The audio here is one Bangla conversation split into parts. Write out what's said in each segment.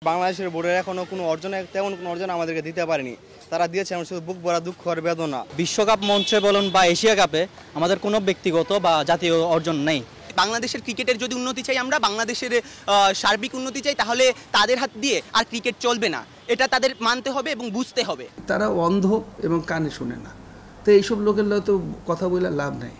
বাংলাদেশের বোর্ডের এখনো তেমন কোনো অর্জন আমাদেরকে দিতে পারেনি। তারা দিয়েছে আমরা শুধু বুক ভরা দুঃখ আর বেদনা। বিশ্বকাপ মঞ্চে বলুন বা এশিয়া কাপে আমাদের কোনো ব্যক্তিগত বা জাতীয় অর্জন নেই। বাংলাদেশের ক্রিকেটের যদি উন্নতি চাই, আমরা বাংলাদেশের সার্বিক উন্নতি চাই, তাহলে তাদের হাত দিয়ে আর ক্রিকেট চলবে না। এটা তাদের মানতে হবে এবং বুঝতে হবে। তারা অন্ধ এবং কানে শোনে না, তো এইসব লোকের তো কথা বলে লাভ নেই।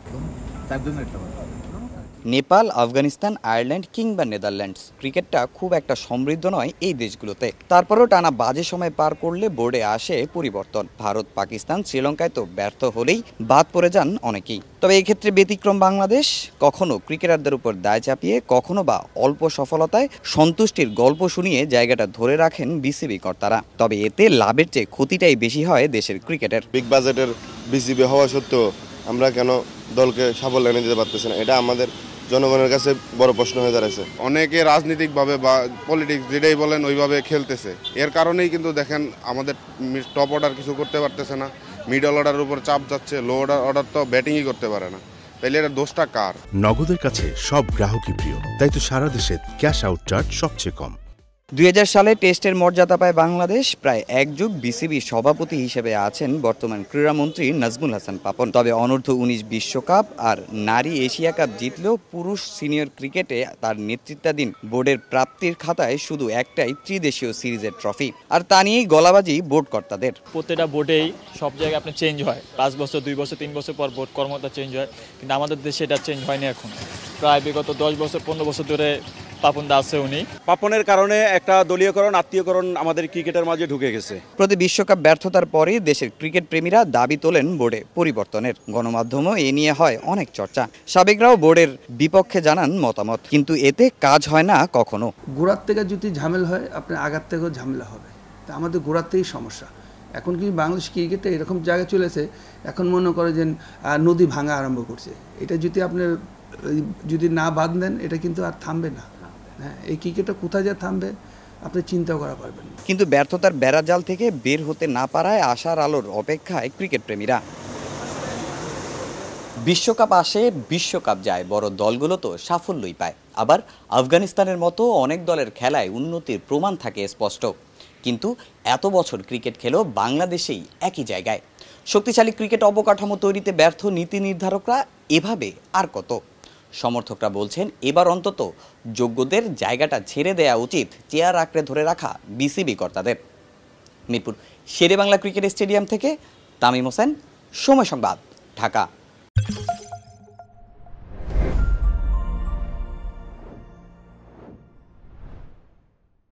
নেপাল, আফগানিস্তান, আয়ারল্যান্ড কিংবা নেদারল্যান্ডস ক্রিকেটটা খুব একটা সমৃদ্ধ নয় এই দেশগুলোতে। তারপরেও টানা বাজে সময় পার করলে বোর্ডে আসে পরিবর্তন। ভারত, পাকিস্তান, শ্রীলঙ্কায় তো ব্যর্থ হলেই বাদ পড়ে যান অনেকেই। তবে এক্ষেত্রে ব্যতিক্রম বাংলাদেশ। কখনো ক্রিকেটারদের উপর দায় চাপিয়ে, কখনো বা অল্প সফলতায় সন্তুষ্টির গল্প শুনিয়ে জায়গাটা ধরে রাখেন বিসিবি কর্তারা। তবে এতে লাভের চেয়ে ক্ষতিটাই বেশি হয় দেশের ক্রিকেটের। বিগ বাজেটের বিসিবি হওয়া সত্ত্বেও আমরা কেন দলকে সাফল্য এনে দিতে পারতেছি না, এটা আমাদের জনগণের কাছে বড় প্রশ্ন হয়ে দাঁড়াইছে। অনেকে রাজনৈতিকভাবে বা পলিটিক্স যেটাই বলেন ওইভাবে খেলতেছে। এর কারণেই কিন্তু দেখেন আমাদের টপ অর্ডার কিছু করতে পারতেছে না, মিডল অর্ডারের উপর চাপ যাচ্ছে, লো অর্ডার তো ব্যাটিংই করতে পারে না। তাইলে এটা দোষটা কার? নগদের কাছে সব গ্রাহকই প্রিয়, তাই তো সারা দেশে ক্যাশ আউট চার্জ সবচেয়ে কম। 2000 সালে টেস্টের মর্যাদা পায় বাংলাদেশ। প্রায় এক যুগ বিসিবি সভাপতি হিসেবে আছেন বর্তমান ক্রীড়ামন্ত্রী নাজমুল হাসান পাপন। তবে অনূর্ধ্ব-19 বিশ্বকাপ আর নারী এশিয়া কাপ জিতলেও পুরুষ সিনিয়র ক্রিকেটে তার নেতৃত্বাধীন বোর্ডের প্রাপ্তির খাতায় শুধু একটাই ত্রিদেশীয় সিরিজের ট্রফি। আর তা নিয়েই গলাবাজি বোর্ড কর্তাদের। প্রত্যেকটা বোর্ডেই সব জায়গায় আপনার চেঞ্জ হয়, 5 বছর 2 বছর 3 বছর পর বোর্ড কর্মকর্তা চেঞ্জ হয়, কিন্তু আমাদের দেশে এটা চেঞ্জ হয়নি। এখন প্রায় বিগত 10 বছর 15 বছর ধরে পাপন দা আছে। উনি পাপনের কারণে একটা দলীয়করণ, আত্মীয়করণ আমাদের ক্রিকেটের মাঝে ঢুকে গেছে। প্রতি বিশ্বকাপ ব্যর্থতার পরই দেশের ক্রিকেট প্রেমীরা দাবি তোলেন বোর্ডে পরিবর্তনের। গণমাধ্যমেও এ নিয়ে হয় অনেক চর্চা। সাবেকরাও বোর্ডের বিপক্ষে জানান মতামত, কিন্তু এতে কাজ হয় না কখনো। গোড়ার থেকে যদি ঝামেলা হয়, আপনার আগার থেকেও ঝামেলা হবে। তা আমাদের গোড়ার থেকেই সমস্যা। এখন কি বাংলাদেশ ক্রিকেটে এরকম জায়গায় চলেছে, এখন মনে করে যে নদী ভাঙা আরম্ভ করছে। এটা যদি আপনি যদি না বাদ দেন, এটা কিন্তু আর থামবে না। হ্যাঁ, এই ক্রিকেটটা কোথায় যা থামবে আপনি চিন্তা করা পারবেন। কিন্তু ব্যর্থতার বেড়াজাল থেকে বের হতে না পারায় আশার আলোর অপেক্ষায় ক্রিকেট প্রেমীরা। বিশ্বকাপ আসে, বিশ্বকাপ যায়, বড় দলগুলো তো সাফল্যই পায়। আবার আফগানিস্তানের মতো অনেক দলের খেলায় উন্নতির প্রমাণ থাকে স্পষ্ট। কিন্তু এত বছর ক্রিকেট খেলেও বাংলাদেশেই একই জায়গায়। শক্তিশালী ক্রিকেট অবকাঠামো তৈরিতে ব্যর্থ নীতি নির্ধারকরা এভাবে আর কত? সমর্থকরা বলছেন এবার অন্তত যোগ্যদের জায়গাটা ছেড়ে দেওয়া উচিত চেয়ার আঁকড়ে ধরে রাখা বিসিবি কর্তাদের। মিরপুর শেরে বাংলা ক্রিকেট স্টেডিয়াম থেকে তামিম হোসেন, সময় সংবাদ, ঢাকা।